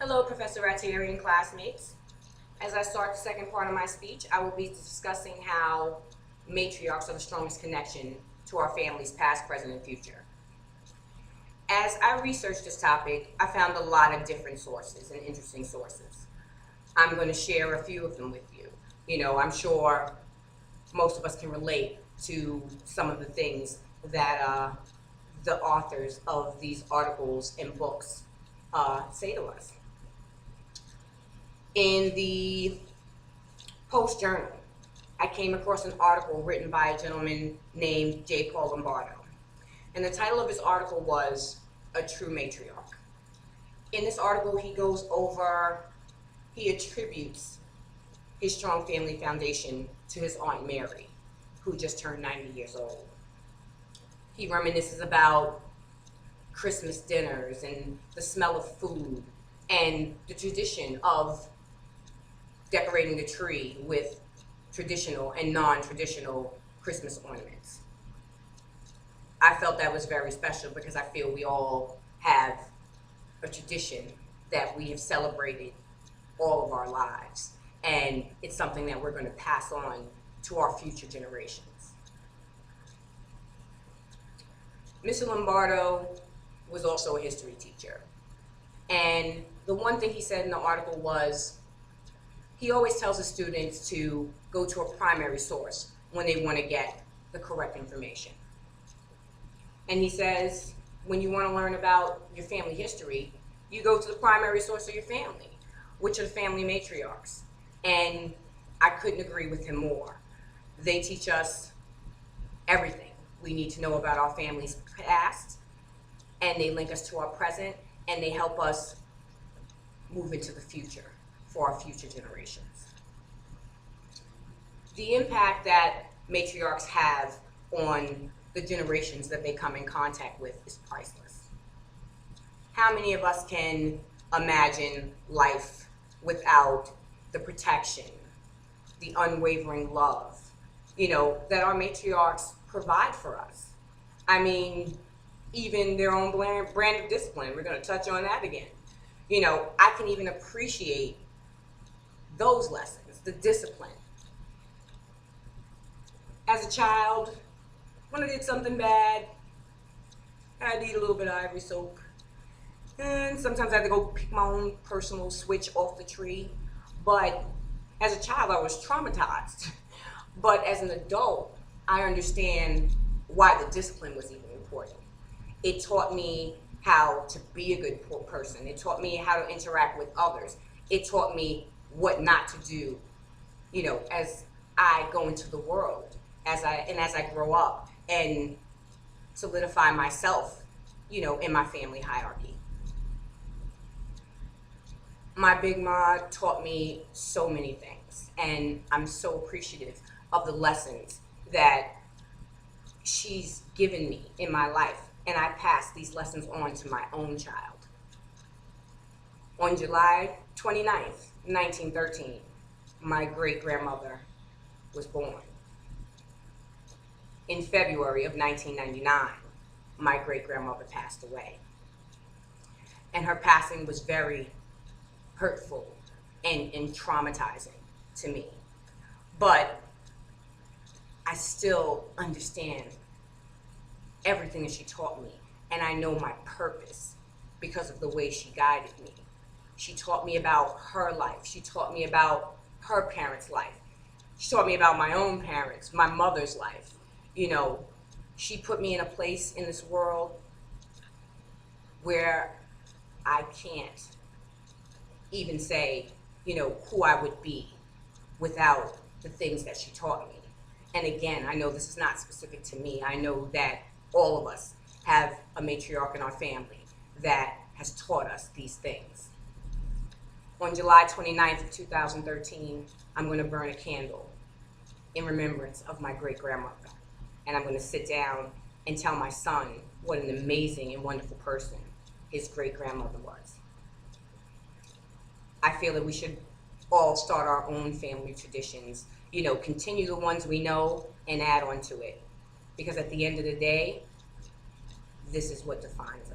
Hello, Professor Rattieri and classmates. As I start the second part of my speech, I will be discussing how matriarchs are the strongest connection to our families, past, present, and future. As I researched this topic, I found a lot of different sources and interesting sources. I'm going to share a few of them with you. I'm sure most of us can relate to some of the things that the authors of these articles and books say to us. In the Post Journal, I came across an article written by a gentleman named J. Paul Lombardo. And the title of his article was A True Matriarch. In this article, he attributes his strong family foundation to his Aunt Mary, who just turned 90 years old. He reminisces about Christmas dinners and the smell of food and the tradition of decorating the tree with traditional and non-traditional Christmas ornaments. I felt that was very special because I feel we all have a tradition that we have celebrated all of our lives, and it's something that we're going to pass on to our future generations. Mr. Lombardo was also a history teacher, and the one thing he said in the article was he always tells his students to go to a primary source when they want to get the correct information. And he says, when you want to learn about your family history, you go to the primary source of your family, which are the family matriarchs. And I couldn't agree with him more. They teach us everything we need to know about our family's past, and they link us to our present, and they help us move into the future for our future generations. The impact that matriarchs have on the generations that they come in contact with is priceless. How many of us can imagine life without the protection, the unwavering love, that our matriarchs provide for us? I mean, even their own brand of discipline. We're going to touch on that again. I can even appreciate those lessons, the discipline. As a child, when I did something bad, I'd eat a little bit of ivory soap. And sometimes I had to go pick my own personal switch off the tree. But as a child, I was traumatized. But as an adult, I understand why the discipline was even important. It taught me how to be a good person. It taught me how to interact with others. It taught me what not to do, as I go into the world, as I grow up and solidify myself, in my family hierarchy. My Big Ma taught me so many things, and I'm so appreciative of the lessons that she's given me in my life, and I pass these lessons on to my own child. On July 29th, 1913, my great-grandmother was born. In February of 1999, my great-grandmother passed away. And her passing was very hurtful and traumatizing to me. But I still understand everything that she taught me, and I know my purpose because of the way she guided me. She taught me about her life. She taught me about her parents' life. She taught me about my own parents, my mother's life. She put me in a place in this world where I can't even say, who I would be without the things that she taught me. And again, I know this is not specific to me. I know that all of us have a matriarch in our family that has taught us these things. On July 29th of 2013, I'm going to burn a candle in remembrance of my great-grandmother. And I'm going to sit down and tell my son what an amazing and wonderful person his great-grandmother was. I feel that we should all start our own family traditions, continue the ones we know and add on to it. Because at the end of the day, this is what defines us.